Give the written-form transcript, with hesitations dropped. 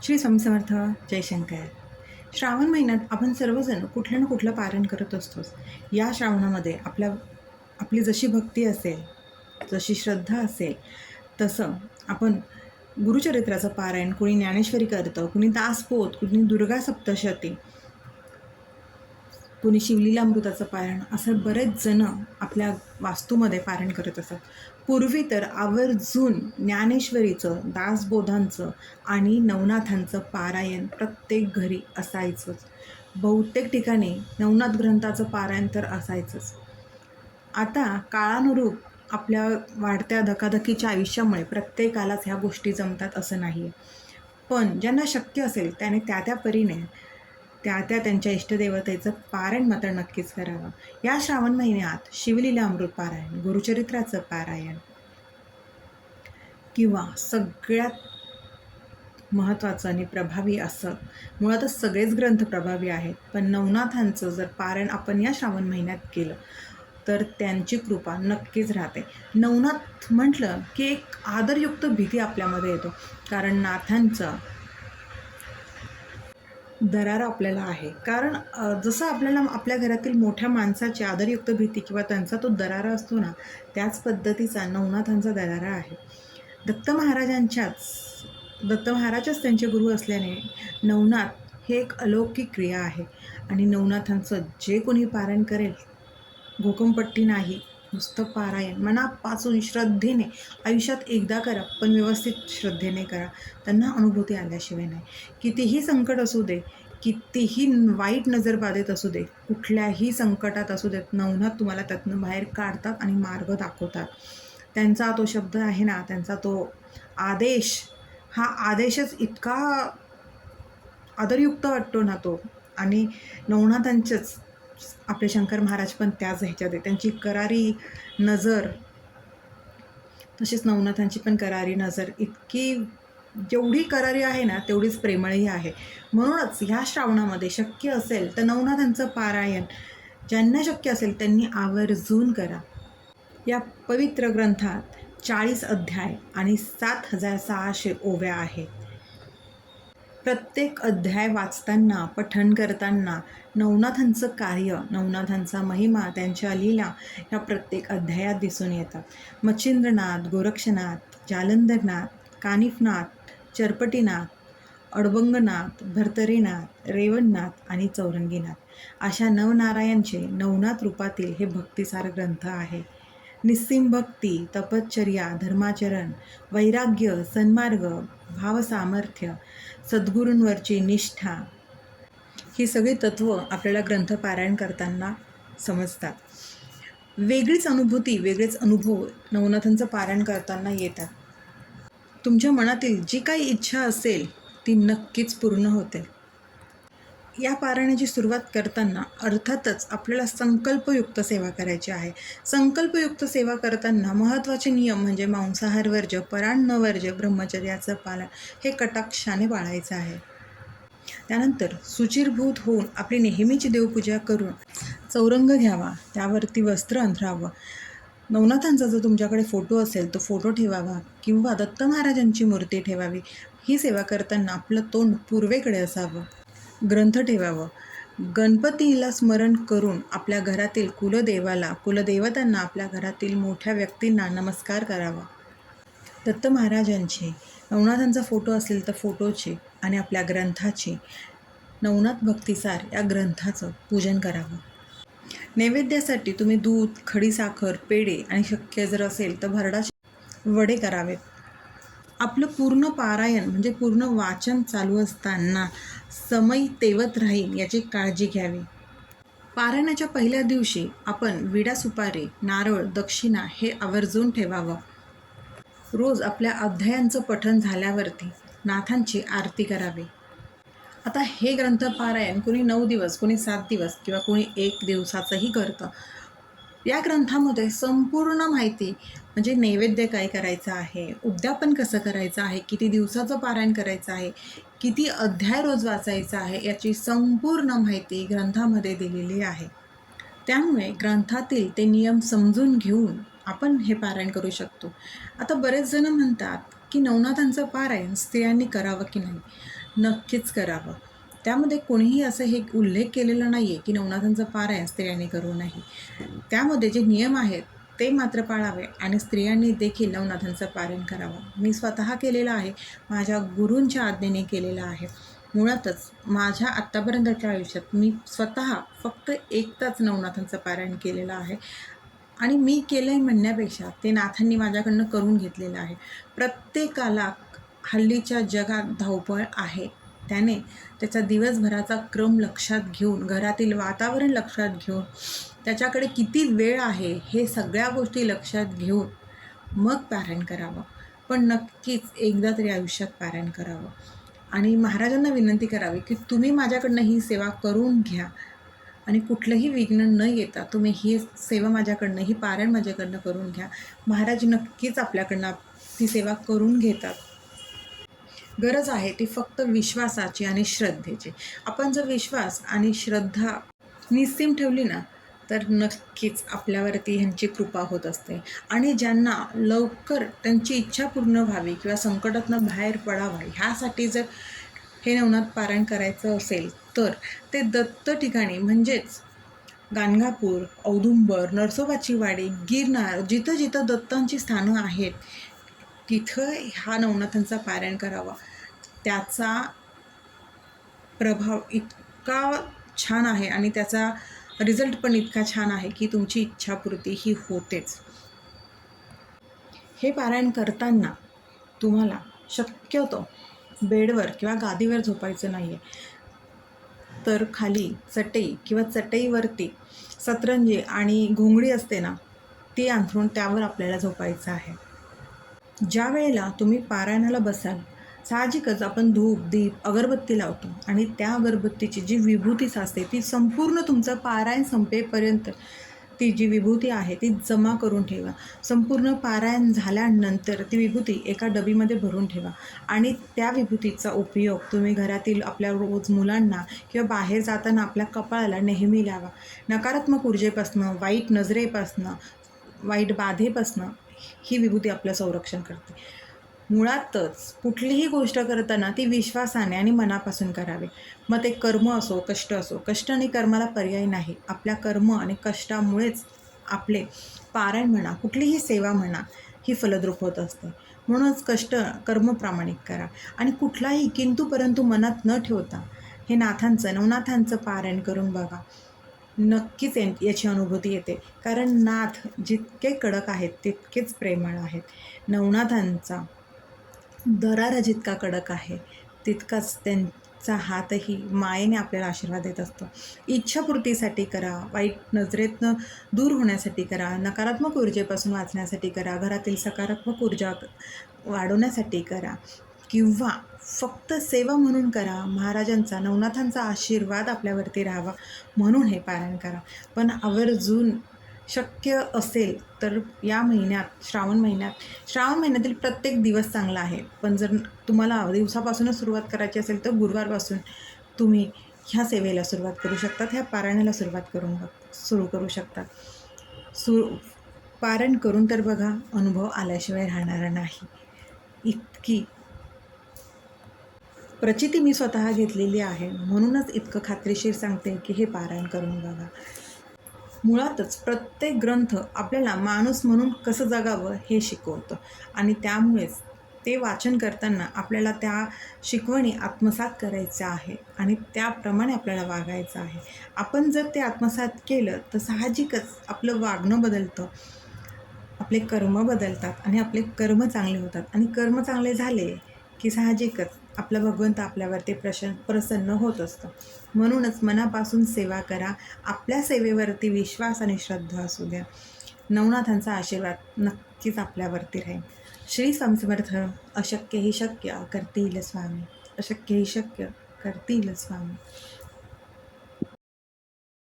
श्री स्वामी समर्थ. जयशंकर. श्रावण महिन्यात आपण सर्वजण कुठलं ना कुठलं पारायण करत असतोच. या श्रावणामध्ये आपली जशी भक्ती असेल, जशी श्रद्धा असेल, तसं आपण गुरुचरित्राचं पारायण, कुणी ज्ञानेश्वरी करतं, कुणी दासपोथ, कुणी दुर्गा सप्तशती, कुणी शिवलीलामृताचं पारायण, असं बरेच जण आपल्या वास्तूमध्ये पारायण करत असतात. पूर्वी तर आवर्जून ज्ञानेश्वरीचं, दासबोधांचं आणि नवनाथांचं पारायण प्रत्येक घरी असायचंच. बहुतेक ठिकाणी नवनाथ ग्रंथाचं पारायण तर असायचंच. आता काळानुरूप आपल्या वाढत्या धकाधकीच्या आयुष्यामुळे प्रत्येकालाच ह्या गोष्टी जमतात असं नाही आहे. पण ज्यांना शक्य असेल त्याने त्या परीने त्यांच्या इष्टदेवतेचं पारायण मात्र नक्कीच करावं. या श्रावण महिन्यात शिवलीला अमृत पारायण, गुरुचरित्राचं पारायण किंवा सगळ्यात महत्त्वाचं आणि प्रभावी असं, मुळातच सगळेच ग्रंथ प्रभावी आहेत, पण नवनाथांचं जर पारायण आपण या श्रावण महिन्यात केलं तर त्यांची कृपा नक्कीच राहते. नवनाथ म्हटलं की एक आदरयुक्त भीती आपल्यामध्ये येतो, कारण नाथांचं दरारा आपल्याला आहे. कारण जसं आपल्याला आपल्या घरातील मोठ्या माणसाची आदरयुक्त भीती किंवा त्यांचा तो दरारा असतो ना, त्याच पद्धतीचा नवनाथांचा दरारा आहे. दत्त महाराजच त्यांचे गुरु असल्याने नवनाथ हे एक अलौकिक क्रिया आहे. आणि नवनाथांचं जे कोणी पारायण करेल, घोकमपट्टी नाही, नुसतं पारायण मनापासून श्रद्धेने आयुष्यात एकदा करा, पण व्यवस्थित श्रद्धेने करा. त्यांना अनुभूती आल्याशिवाय नाही. कितीही संकट असू दे, कितीही वाईट नजर बाधेत असू दे, कुठल्याही संकटात असू देत, नवनाथ तुम्हाला त्यातनं बाहेर काढतात आणि मार्ग दाखवतात. त्यांचा तो शब्द आहे ना, त्यांचा तो आदेश, हा आदेशच इतका आदरयुक्त वाटतो ना तो. आणि नवनाथांचेच आपले शंकर महाराज पण त्याच ह्याच्यात आहे. त्यांची करारी नजर, तशीच नवनाथांची पण करारी नजर इतकी, जेवढी करारी आहे ना तेवढीच प्रेमळही आहे. म्हणूनच ह्या श्रावणामध्ये शक्य असेल तर नवनाथांचं पारायण ज्यांना शक्य असेल त्यांनी आवर्जून करा. या पवित्र ग्रंथात 40 अध्याय आणि 7600 ओव्या आहेत. प्रत्येक अध्याय वाचताना, पठण करताना नवनाथांचं कार्य, नवनाथांचा महिमा, त्यांच्या लीला ह्या प्रत्येक अध्यायात दिसून येतात. मच्छिंद्रनाथ, गोरक्षनाथ, जालंधरनाथ, कानिफनाथ, चरपटीनाथ, अडबंगनाथ, भर्तरीनाथ, रेवणनाथ आणि चौरंगीनाथ अशा नवनारायणचे नवनाथ रूपातील हे भक्तिसार ग्रंथ आहे. निस्सीम भक्ती, तपश्चर्या, धर्माचरण, वैराग्य, सन्मार्ग, भावसामर्थ्य, सद्गुरूंवरची निष्ठा, ही सगळी तत्त्व आपल्याला ग्रंथ पारायण करताना समजतात. वेगळीच अनुभूती, वेगळेच अनुभव नवनाथांचं पारायण करताना येतात. तुमच्या मनातील जी काही इच्छा असेल ती नक्कीच पूर्ण होते. या पारायणाची सुरुवात करताना अर्थातच आपल्याला संकल्पयुक्त सेवा करायची आहे. संकल्पयुक्त सेवा करताना महत्त्वाचे नियम म्हणजे मांसाहार वर्ज्य, परान्न वर्ज्य, ब्रह्मचर्याचं पालन हे कटाक्षाने पाळायचं आहे. त्यानंतर शुचिर्भूत होऊन आपली नेहमीची देवपूजा करून चौरंग घ्यावा, त्यावरती वस्त्र अंथरावं. नवनाथांचा जर तुमच्याकडे फोटो असेल तो फोटो ठेवावा किंवा दत्त महाराजांची मूर्ती ठेवावी. ही सेवा करताना आपलं तोंड पूर्वेकडे असावं. ग्रंथ ठेवावं. गणपतीला स्मरण करून आपल्या घरातील कुलदेवतांना, आपल्या घरातील मोठ्या व्यक्तींना नमस्कार करावा. दत्त महाराजांचे, नवनाथांचा फोटो असेल तर फोटोचे आणि आपल्या ग्रंथाचे, नवनाथ भक्तिसार या ग्रंथाचं पूजन करावं. नैवेद्यासाठी तुम्ही दूध, खडीसाखर, पेढे आणि शक्य जर असेल तर भरडाचे वडे करावेत. आपलं पूर्ण पारायण म्हणजे पूर्ण वाचन चालू असताना समय तेवत राहील याची काळजी घ्यावी. पारायणाच्या पहिल्या दिवशी आपण विडा, सुपारी, नारळ, दक्षिणा हे आवर्जून ठेवावं. रोज आपल्या अध्यायांचं पठण झाल्यावरती नाथांची आरती करावी. आता हे ग्रंथ पारायण कोणी 9 दिवस, कोणी 7 दिवस किंवा कोणी 1 दिवसाचंही करतं. या ग्रंथामध्ये संपूर्ण माहिती म्हणजे नैवेद्य काय करायचं आहे, उद्यापन कसं करायचं आहे, किती दिवसाचं पारायण करायचं आहे, किती अध्याय रोज वाचायचा आहे, याची संपूर्ण माहिती ग्रंथामध्ये दिलेली आहे. त्यामुळे ग्रंथातील ते नियम समजून घेऊन आपण हे पारायण करू शकतो. आता बरेच जण म्हणतात की नवनाथांचं पारायण स्त्रियांनी करावं की नाही. नक्कीच करावं. त्यामध्ये कोणीही असं हे उल्लेख केलेला नाही आहे की नवनाथांचं पारायण स्त्रियांनी करू नये. त्यामध्ये जे नियम आहेत ते मात्र पाळावे आणि स्त्रियांनी देखील नवनाथांचं पारायण करावं. मी स्वतः केलेलं आहे, माझ्या गुरूंच्या आज्ञेने केलेलं आहे. मुळातच माझ्या आत्तापर्यंतच्या आयुष्यात मी स्वतः फक्त एकदाच नवनाथांचं पारायण केलेलं आहे आणि मी केलं आहे म्हणण्यापेक्षा ते नाथांनी माझ्याकडनं करून घेतलेलं आहे. प्रत्येकाला हल्लीच्या जगात धावपळ आहे, त्याने त्याचा दिवसभराचा क्रम लक्षात घेऊन, घरातील वातावरण लक्षात घेऊन, त्याच्याकडे किती वेळ आहे हे सगळ्या गोष्टी लक्षात घेऊन मग पारायण करावं. पण नक्कीच एकदा तरी आयुष्यात पारायण करावं आणि महाराजांना विनंती करावी की तुम्ही माझ्याकडनं ही सेवा करून घ्या आणि कुठलंही विघ्न न येता तुम्ही ही सेवा माझ्याकडनं, ही पारायण माझ्याकडनं करून घ्या. महाराज नक्कीच आपल्याकडनं ती सेवा करून घेतात. गरज आहे ती फक्त विश्वासाची आणि श्रद्धेची. आपण जर विश्वास आणि श्रद्धा निस्सीम ठेवली ना तर नक्कीच आपल्यावरती ह्यांची कृपा होत असते. आणि ज्यांना लवकर त्यांची इच्छा पूर्ण व्हावी किंवा संकटातनं बाहेर पडावं ह्यासाठी जर हे नवनाथ पारायण करायचं असेल तर ते दत्त ठिकाणी म्हणजेच गाणगापूर, औदुंबर, नरसोबाची वाडी, गिरनार, जिथं जिथं दत्तांची स्थानं आहेत तिथं हा नवनाथांचा पारायण करावा. त्याचा प्रभाव इतका छान आहे आणि त्याचा रिझल्ट पण इतका छान आहे की तुमची इच्छापूर्ती ही होतेच. हे पारायण करताना तुम्हाला शक्यतो बेडवर किंवा गादीवर झोपायचं नाही आहे, तर खाली चटई किंवा चटईवरती सतरंजी आणि घोंगडी असते ना ती अंथरून त्यावर आपल्याला झोपायचं आहे. ज्या वेळेला तुम्ही पारायणाला बसाल साहजिकच आपण धूप, दीप, अगरबत्ती लावतो आणि त्या अगरबत्तीची जी विभूती असते ती संपूर्ण तुमचं पारायण संपेपर्यंत ती जी विभूती आहे ती जमा करून ठेवा. संपूर्ण पारायण झाल्यानंतर ती विभूती एका डबीमध्ये भरून ठेवा आणि त्या विभूतीचा उपयोग तुम्ही घरातील आपल्या रोज मुलांना किंवा बाहेर जाताना आपल्या कपाळाला नेहमी लावा. नकारात्मक ऊर्जेपासनं, वाईट नजरेपासनं, वाईट बाधेपासनं ही विभूती आपलं संरक्षण करते. मुळातच कुठलीही गोष्ट करताना ती विश्वासाने आणि मनापासून करावी. मग ते कर्म असो, कष्ट असो. कष्ट आणि कर्माला पर्याय नाही. आपल्या कर्म आणि कष्टामुळेच आपले पारायण म्हणा, कुठलीही सेवा म्हणा ही फलद्रूप होत असते. म्हणूनच कष्ट, कर्म प्रामाणिक करा आणि कुठलाही किंतु परंतु मनात न ठेवता हे नाथांचं, नवनाथांचं पारायण करून बघा. नक्कीच याची अनुभूती येते. कारण नाथ जितके कडक आहेत तितकेच प्रेमळ आहेत. नवनाथांचा दरारा जितका कडक आहे तितकाच त्यांचा हातही मायेने आपल्याला आशीर्वाद देत असतो. इच्छापूर्तीसाठी करा, वाईट नजरेतनं दूर होण्यासाठी करा, नकारात्मक ऊर्जेपासून वाचण्यासाठी करा, घरातील सकारात्मक ऊर्जा वाढवण्यासाठी करा किंवा फक्त सेवा म्हणून करा. महाराजांचा, नवनाथांचा आशीर्वाद आपल्यावरती राहावा म्हणून हे पारायण करा. पण आवर्जून शक्य असेल तर या महिन्यात, श्रावण महिन्यातील प्रत्येक दिवस चांगला आहे. पण जर तुम्हाला दिवसापासूनच सुरुवात करायची असेल तर गुरुवारपासून तुम्ही ह्या सेवेला सुरुवात करू शकतात, ह्या पारायणाला सुरू करू शकतात. पारायण करून तर बघा, अनुभव आल्याशिवाय राहणारा नाही. इतकी प्रचिती मी स्वतः घेतलेली आहे म्हणूनच इतकं खात्रीशीर सांगते की हे पारायण करून बघा. मुळातच प्रत्येक ग्रंथ आपल्याला माणूस म्हणून कसं जगावं हे शिकवतं आणि त्यामुळेच ते वाचन करताना आपल्याला त्या शिकवणी आत्मसात करायच्या आहे आणि त्याप्रमाणे आपल्याला वागायचं आहे. आपण जर ते आत्मसात केलं तर साहजिकच आपलं वागणं बदलतं, आपले कर्म बदलतात आणि आपले कर्म चांगले होतात आणि कर्म चांगले झाले की साहजिकच आपला भगवंत आपल्यावरती प्रसन्न होत असतं. म्हणूनच मनापासून सेवा करा. आपल्या सेवेवरती विश्वास आणि श्रद्धा असू द्या. नवनाथांचा आशीर्वाद नक्कीच आपल्यावरती राहील. श्री स्वामी समर्थ. अशक्य ही शक्य करतील स्वामी, अशक्य ही शक्य करतील स्वामी.